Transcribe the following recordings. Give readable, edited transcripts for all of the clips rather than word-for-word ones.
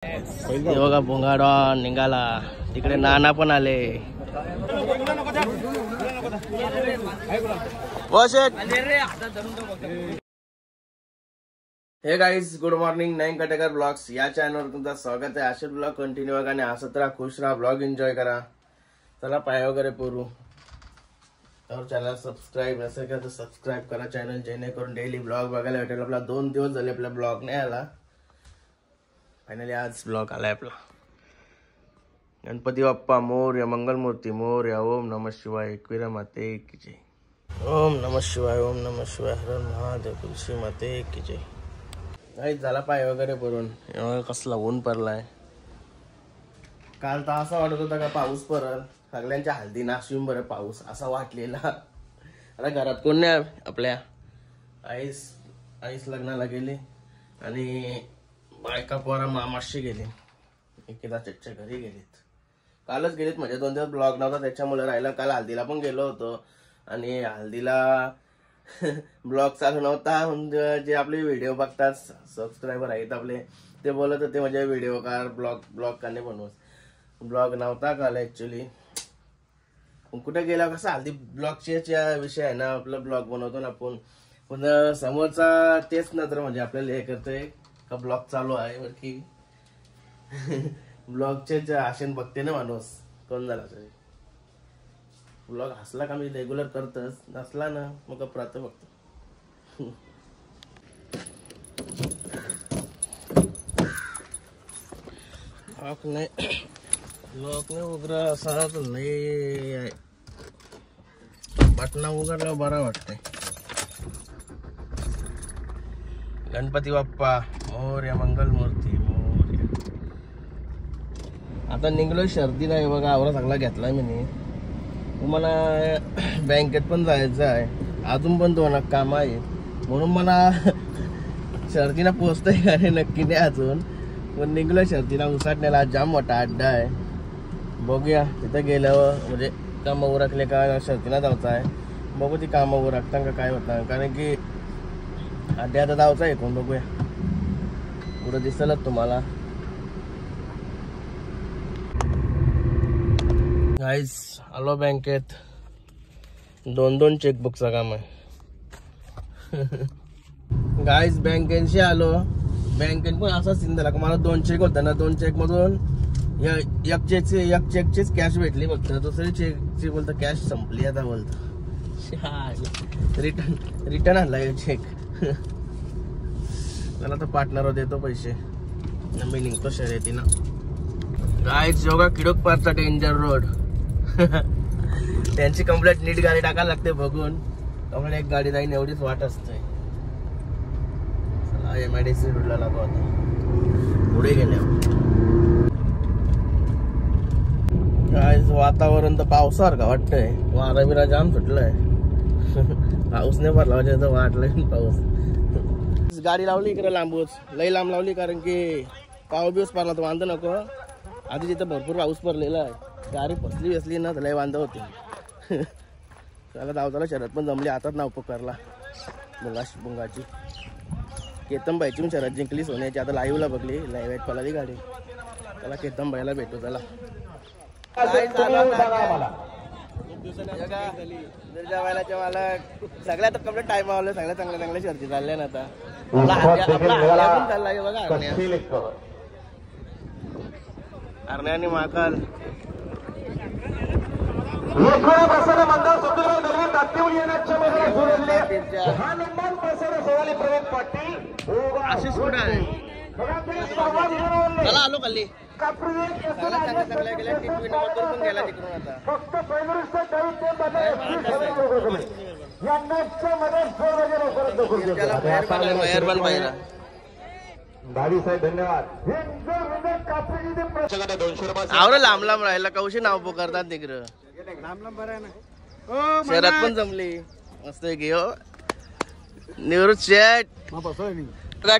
बघा भोंगाडा निघाला तिकडे नाना पण आले. हे guys good morning. Nine Katekar blogs या चॅनलवर तुमचं स्वागत आहे. असे ब्लॉग कंटिन्यू बघा आणि हसत राहा, खुश राहा, ब्लॉग एन्जॉय करा. चला पाय वगैरे पुरू तर चॅनल सबस्क्राईब नसेल का तर सबस्क्राईब करा चॅनल, जेणेकरून डेली ब्लॉग बघायला भेटेल. आपला 2 दिवस झाले आपला ब्लॉग नाही आला. फायनली आज ब्लॉग आलाय आपला. गणपती बाप्पा मोरया, मंगलमूर्ती मोरया. ओम नमः शिवाय, एकविरा माते की जय. ओम नमः शिवाय, ओम नमः शिवाय, हर महादेव, तुलसी माते की जय. काहीच झाला पाय वगैरे भरून. कसला ऊन पडलाय. काल तर असा वाटत होता का पाऊस पडल, सगळ्यांच्या हल्दी नाशिम बरं पाऊस असा वाटलेला. आता घरात कोण नाही आपल्या. आईस लग्नाला गेली आणि बायका पोरा मामाशी गेली. एकेदा त्याच्या घरी गेलीत. कालच गेलीत म्हणजे 2 दिवस ब्लॉग नव्हता त्याच्यामुळे राहिला. काल हल्दीला पण गेलो होतो आणि हल्दीला ब्लॉग चालू नव्हता. जे आपले व्हिडिओ बघतात सबस्क्रायबर आहेत आपले ते बोलत होते म्हणजे व्हिडिओ कार ब्लॉग का नाही बनवत. ब्लॉग नव्हता काल ऍक्च्युली. कुठे गेला कसं हल्दी ब्लॉगचे विषय आहे ना. आपलं ब्लॉग बनवतो ना आपण, पण समोरचा तेच नंतर म्हणजे आपल्याला हे करतोय का ब्लॉग चालू आहे की ब्लॉगचे आशेन बघते ना माणूस. कोण झाला तरी ब्लॉग हसला का मी रेग्युलर करतच, नसला ना मग प्रात बघतो. ब्लॉग नाही उघडा असा नाही. बटना उघडला बरा वाटतंय. गणपती बाप्पा मोरया, मंगलमूर्ती मोरया. आता निघलो शर्दी नाही बघा. आवरा सगळा घेतलाय मी. मला बँकेत पण जायचं आहे. अजून पण 2 काम आहे म्हणून मला शर्दीला पोचतंय का नाही नक्की नाही अजून. पण निघलो शर्दीला. उसाटण्याला जाम मोठा अड्डा आहे. बघूया तिथं गेल्यावर म्हणजे कामं उरकले का शर्दीला जायचं आहे. बघू ती कामं उरकता का काय होतं. कारण की अड्ड्यात जायचं आहे कोण. बघूया पुढं दिसलच तुम्हाला. गाईज आलो बँकेत. 2 चेकबुकचं काम आहे. गाईज बँकेशी आलो. बँकेत पण असा सीन झाला का मला 2 चेक होता ना. 2 चेक मधून एक चेकचीच कॅश भेटली फक्त. दुसरी चेकची बोलतो कॅश संपली आता बोलतो. रिटर्न आणला चेक. मला तर पार्टनर देतो पैसे. मी निघतो शर्यतीनं. गाईज योगा किडोक पारचा डेंजर रोड. त्यांची कंप्लेंट नीट गाडी टाकायला लागते बघून. त्यामुळे एक गाडी जाईन एवढीच वाट असते. चला MIDC रोडला लागतो आता. पुढे गेल्यावर गाईज वातावरण तर पावसासारखं वाटतंय. वारा बिरा जाम सुटलाय. पाऊस नाही पडला म्हणजे वाटलंय पाऊस. गाडी लावली इकडे लांबूच लई लांब लावली कारण की पाऊस बिऊस पडला तर वांदा नको. आधी तिथं भरपूर पाऊस पडलेला आहे. गाडी फसली ना तर लई वांदा होती. त्याला धावताला शर्यत पण जमली. हातात नाव पुकारला भुंगाची. केतनबाईची पण शर्यत जिंकली सोन्याची. आता लाईव्हला बघली. लाईव्ह पळाली गाडी. त्याला केतनबाईला भेटू. त्याला मला सगळ्यात कम्प्लीट टाइम आवलं. सगळ्या चांगल्या शर्ती चालल्या ना आता. चाललाय बघा अरण्या आणि महाकाल. आशिष कुठे आहे. चला आलो खाली. चांगल्या गेल्या टिटवीनमधून पण गेला तिकडून आता. मेहरबान पाहिला. आवडं लांब लांब राहिला. कौशी नाव पुकारतात तिकडं. शहरात पण जमली मस्त घे. हो निवृत्त शेट.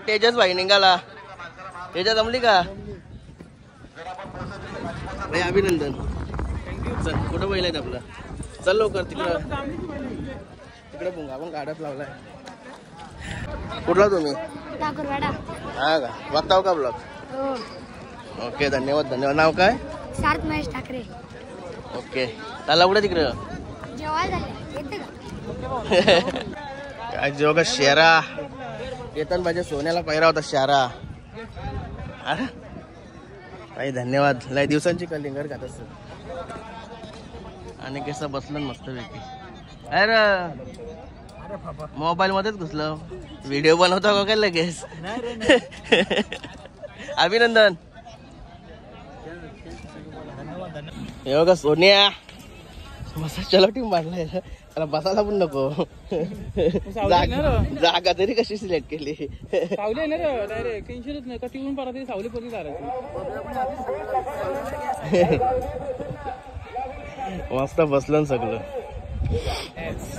तेजस भाई निघाला. तेजस जमली का भाई. अभिनंदन. चल कुठं बैल आपला. चल लवकर तिकडे भुंगा पण गाड्यात लावलाय. कुठला तुम्ही? ठाकूरवाडा. हा का बघताव का ब्लॉग? ओके धन्यवाद धन्यवाद. नाव काय? सार्थ महेश ठाकरे. ओके त्याला कुठे तिकडं जेवायला येते का? काय जो का शेरा येताना पाहिजे सोन्याला पहिरा होता शेरा. अरे काही धन्यवाद. लय दिवसांची कलिंगर खात असत आणि कसं बसलं मस्त पैकी. अरे मोबाईल मध्येच घुसलं. व्हिडिओ बनवता का काय लगेच? अभिनंदन. हे बघा सोन्या मस्त चलो टीम मांडलाय. त्याला बसायला पण नको. जागा तरी कशी सिलेक्ट केली? सावली ना डायरेक्ट टेन्शनच नाही. कटीवरून पारा तरी सावली पडली जायची. मस्त बसलं सगळं.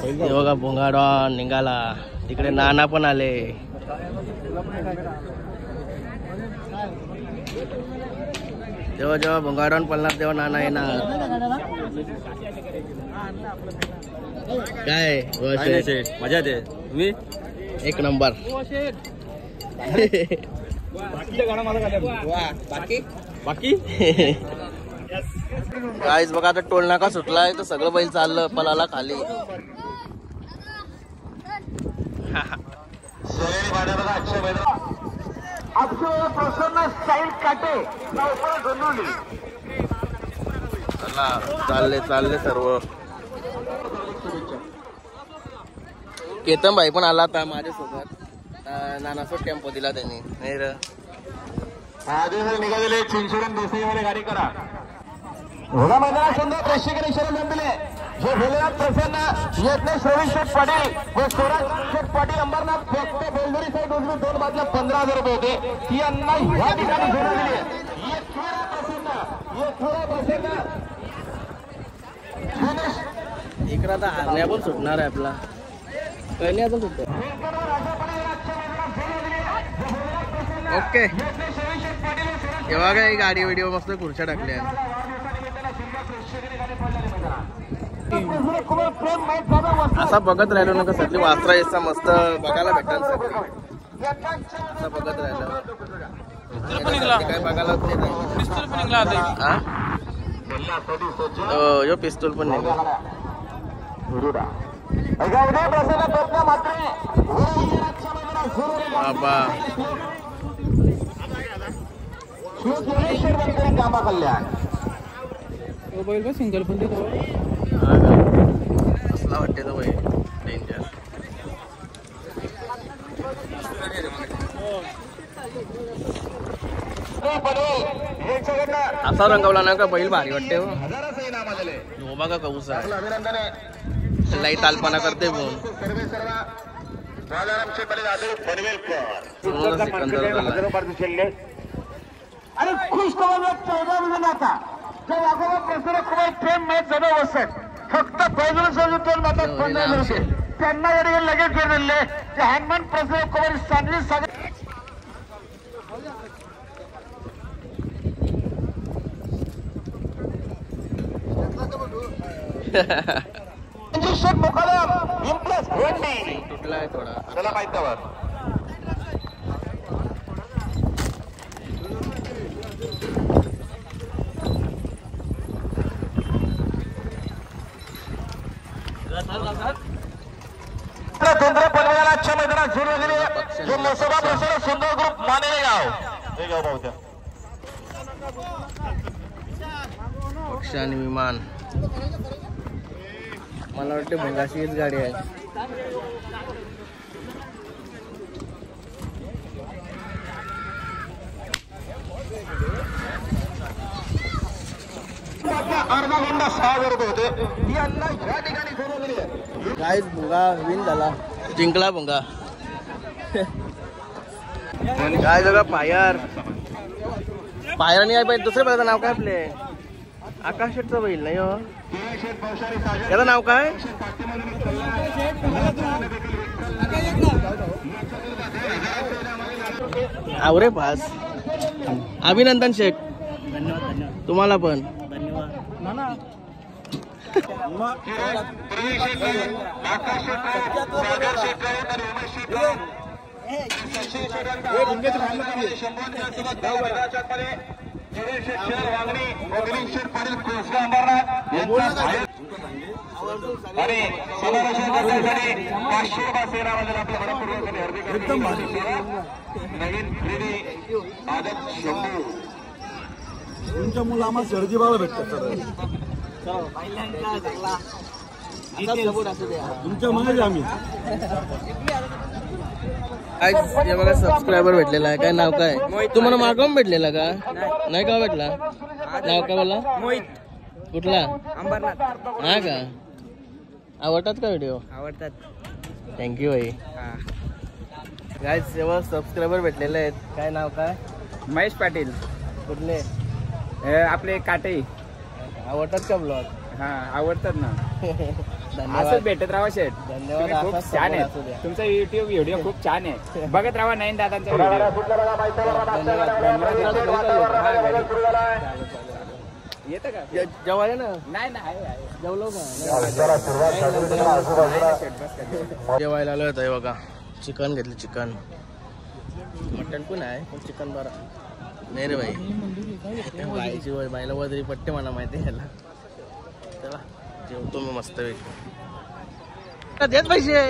हे बघा भोंगाडॉन निघाला. तिकडे नाना पण आले. जेव्हा जेव्हा भोंगाडॉन पडणार तेव्हा नाना येणार. काय मजा येते. तुम्ही एक नंबर. बाकी काहीच बघा आता टोल नाका सुटलाय तर सगळं बैल चाललं पलाला खाली. चालले चालले सर्व. केतन भाई पण आला आता माझ्यासोबत. नानासोबत टेम्पो दिला त्यांनी. नाही र निघालेले चिंचोडन देसाईवाले गाडी करा. घोडा मैदानात सुंदर प्रेक्षक इशारा दिले. जे भोलेनाथ प्रसन्न यज्ञेश रवी शेठ पाटील व स्वराज शेठ पाटील अंबरनाथ फक्त बेलदोरी साईड उजवी 2 बाजूला 15,000 रुपये होते. ती यांना ह्या ठिकाणी जोडा दिली. इकडं आता हरण्या पण सुटणार आहे आपला. कन्या पण सुटतो. ओके तेव्हा काय गाडी व्हिडिओ मस्त खुर्च्या टाकल्या. असा बघत राहिलो ना का सगळी वासरा याचा मस्त बघायला भेटल. असं बघत राहिलो काय बघायला यो पिस्तूल पण निघाला. बाबा बैल बा सिंगल पण देतो. असला वाटते तो बैल डेंजर. असा रंगवला ना का बैल भारी वाटते. हो बघा कौस आहे. लई तालपणा करते पण. आणि खुश कवच 14 विजनाचा जो वाघोबा प्रसन्न खूप प्रेम मॅच झालं वसत फक्त पैदल सोडून मात्र 15 वर्षे त्यांना जरी लगेच जोडले ते हनुमान प्रसन्न कुमार सांगली सागर मुकादम इम्प्रेस भेंडी तुटलाय थोडा. चला पाहिजे धोंद्रे पनवेल आजच्या मैदानात सुरू झाले. जो लोकसभा प्रसार सुंदर ग्रुप मानेले गाव हे गाव पाहत्या. पक्ष आणि विमान. मला वाटते भंगाशीच गाडी आहे. अर्धा घंटा 6,000 रुपये होते. ती अण्णा या ठिकाणी सुरू झाली आहे. काहीच भुंगा विन झाला. जिंकला भुंगा. काय जगा पायर पायरानी आहे पाहिजे. दुसऱ्या बैलाचं नाव काय आपले? आकाश शेटचं बैल नाही हो. याचं नाव काय? आवरे पास. अभिनंदन शेठ. तुम्हाला पण सुरेश शेठ वांगणी व गिरीश शेठ पाटील कृष्ण अंबरनाथ यांचा आणि समालोचन करण्यासाठी 500 रुपये सेनाबद्दल आपल्या मनपूर्वक हार्दिक नवीन खरेदी आदत शंभू तुमच्या मुलं आम्हाला सर्दी बाबा भेटतात तुमच्या मनाचे आम्ही हे बघा सबस्क्रायबर भेटलेला आहे. काय नाव काय तुम्हाला मागवून भेटलेला का? नाही का भेटला? नाव काय बोला? मोहित कुठला? अंबरनाथ. हा का? आवडतात का व्हिडिओ? आवडतात. थँक्यू भाई. गाईज जेव्हा सबस्क्रायबर भेटलेले आहेत. काय नाव काय? महेश पाटील. कुठले? आपले काटे. आवडतात का ब्लॉग? हा आवडतात ना. धन्यवाद. असंच भेटत राहा शेठ. धन्यवाद. तुम्ही खूप असाच छान support असू आहे. द्या. तुमचा युट्यूब व्हिडिओ खूप छान आहे. बघत राहा नयन दादांचा व्हिडिओ. येतं का? जेवायला ना? नाही ना आहे. जेवलो का? जेवायला आलो होतं बघा. चिकन घेतलं. चिकन मटन पण आहे पण चिकन बरं नाही रे भाई. बाईची बाईला वदरी पट्टे मला माहिती आहे ह्याला. चला जेवतो मी मस्त पैकी. देत पैसे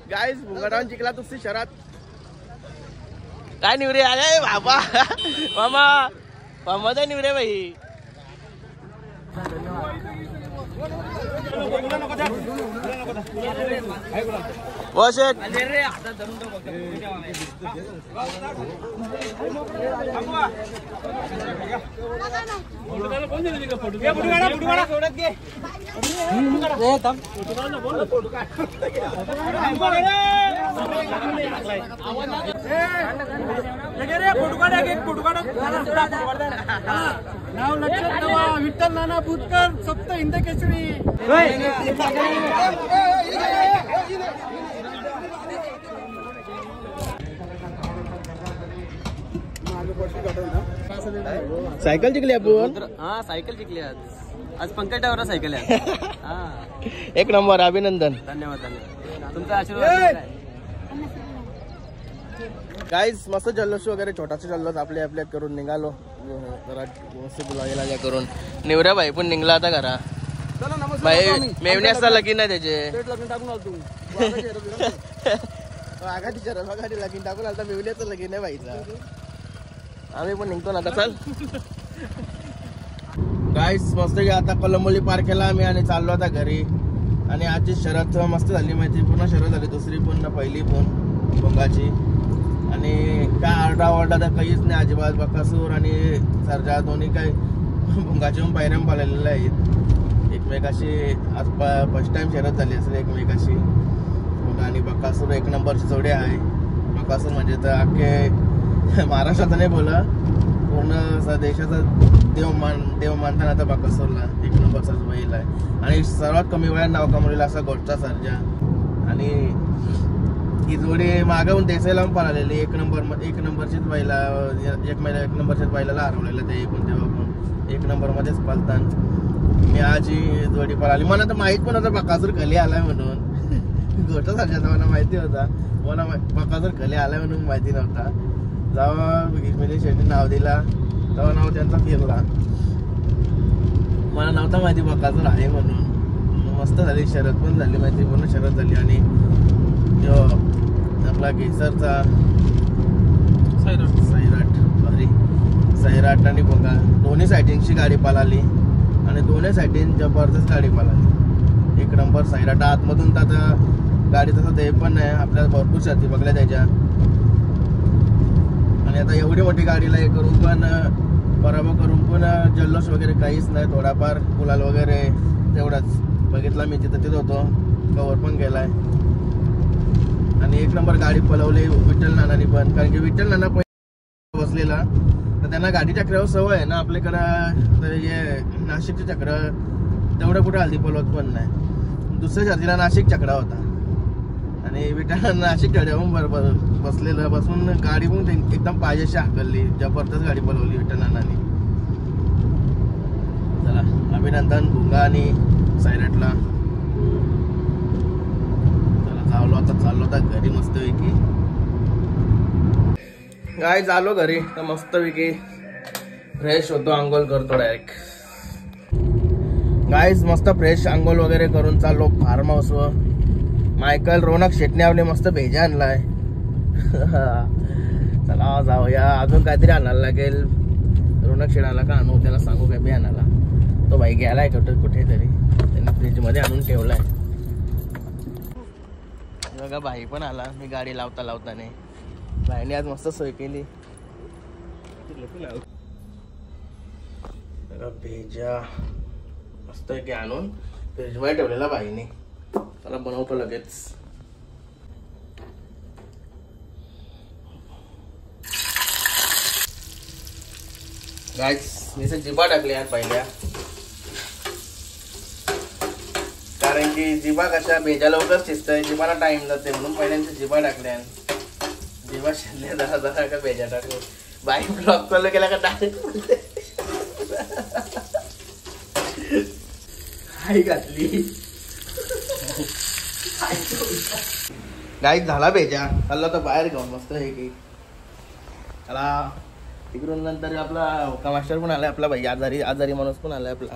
गाईस भुंगाटावून चिकला तुझी शहरात काय निवरे आले बाबा. मामा मामा काय निवरे भाई. ओ शेठ नाव लक्षात ठेवा. विठ्ठल नाना भूतकर सप्त हिंद केसरी. सायकल जिंकली आपण. हा सायकल जिंकली आज पंकजावर सायकल आहे. एक नंबर. अभिनंदन. धन्यवाद. तुमचा आशीर्वाद. गाईज मस्त जल्लोष वगैरे छोटासा जल्लोष आपले आपले करून निघालो. जरा मस्त गुलागे करून. निवऱ्या भाई पण निघला आता घरा. भाई मेवणी असता लगीन नाही त्याचे. टाकून आलो तू आघाडी लगीन टाकून आता मेवण्याचं लगीन आहे भाईचा. आम्ही पण निघतो ना आता. चल गाईज मस्त आता कलंबोली पार केला आम्ही आणि चाललो आता घरी. आणि आजची शर्यत मस्त झाली माहिती. पूर्ण शर्यत झाली. दुसरी पण पहिली पण भोंगाची. आणि काय आरडाओरडा तर काहीच नाही अजिबात. बकासूर आणि सर्जा दोन्ही काय भोंगाचे पण पायऱ्याम पाळलेले आहेत एकमेकाशी. आज फर्स्ट टाइम शर्यत झाली असेल एकमेकाशी. भोंगा आणि बकासूर एक नंबरची जोडी आहे. बकासूर म्हणजे तर अख्खे महाराष्ट्राचं नाही बोला पूर्ण देशाचा देव मानताना आता बकासूरला एक नंबरचा बैल आहे. आणि सर्वात कमी वयात नाव कमवलेला असा गोष्टचा सर्जा. आणि ही जोडी मागवून देसाईला पळालेली. एक नंबरचीच बैला एक नंबरच्याच बैलाला हरवलेलं ते एकूण तेव्हा पण एक नंबरमध्येच पळतात. मी आज ही जोडी पळाली. मला तर माहित पण होतं बकासूर खाली आलाय म्हणून. गोष्ट सर्जाचा मला माहिती होता. मला बकासूर खाली आलाय म्हणून माहिती नव्हता. जेव्हा म्हणजे शेवटी नाव दिला तेव्हा नाव त्यांचा फिरला. मला नव्हता माहिती बकासूर आहे म्हणून. मस्त झाली शर्यत पण झाली माहिती. पूर्ण शर्यत झाली. आणि आपला केसरचा सैराट आणि भोंगा दोन्ही सायटिंगची गाडी पळाली. आणि दोन्ही सायटिंग जबरदस्त गाडी पळाली. एक नंबर सैराट. आतमधून तर आता गाडी तसं ते पण नाही. आपल्याला भरपूर शर्ती बघल्या त्याच्या. आणि आता एवढी मोठी गाडीला हे करून पण पराभव करून पण जल्लोष वगैरे काहीच नाही. थोडाफार गुलाल वगैरे तेवढाच बघितला. मी तिथं होतो. कवर पण गेलाय. आणि एक नंबर गाडी पळवली विठ्ठल नानानी पण. कारण की विठ्ठल नाना बसलेला तर त्यांना गाडी चक्रावर सवय आहे ना. आपल्याकडं तर हे नाशिकचे चक्र तेवढं कुठं हल्दी पळवत पण नाही. दुसऱ्या शर्तीला नाशिक चक्रा होता. आणि विठ्ठल नाशिक चढ्यावरून बरोबर बसलेलं. बसून गाडी पण एकदम पाहिजेशी हाकलली. जबरदस्त गाडी पळवली विठ्ठल नानानी. चला अभिनंदन भुंगा आणि सैराटला. चाललो आता घरी मस्त पैकी. गाय आलो घरी तर मस्तपैकी फ्रेश होतो, आंघोळ करतो डायरेक्ट. गाईज मस्त फ्रेश आंघोळ वगैरे करून चाललो फार्म हाऊस वर. मायकल रोनक शेटण्यावले मस्त भेजा आणलाय. चला जाऊया. अजून काहीतरी आणायला लागेल. रोनक शेट आला का आणू, त्याला सांगू काय बी आणायला. तो भाई गेलाय कुठेतरी, त्याने फ्रीज मध्ये आणून ठेवलाय. बघा भाई पण आला. मी गाडी लावता लावताने भाईने आज मस्त सोय केली. भेजा मस्त की आणून फ्रीज मध्ये ठेवलेला भाईने. चला बनवतो लगेच. गाईस मी जिबा टाकली आज पहिल्या, कारण की जिबा कशा भेजा लवकर शिजतंय, जिबाला टाइम जाते म्हणून पहिल्यांदा जिबा टाकल्या. जिबा शिजले जरा जरा का भेजा टाकले. बाई ब्लॉक चालू केला का डायरेक्ट आई घातली. गाईस झाला भेजा. चालला तर बाहेर घेऊन मस्त हे की. चला तिकडून नंतर आपला हुक्का मास्टर पण आलाय, आपला भाई आजारी माणूस पण आलाय आपला.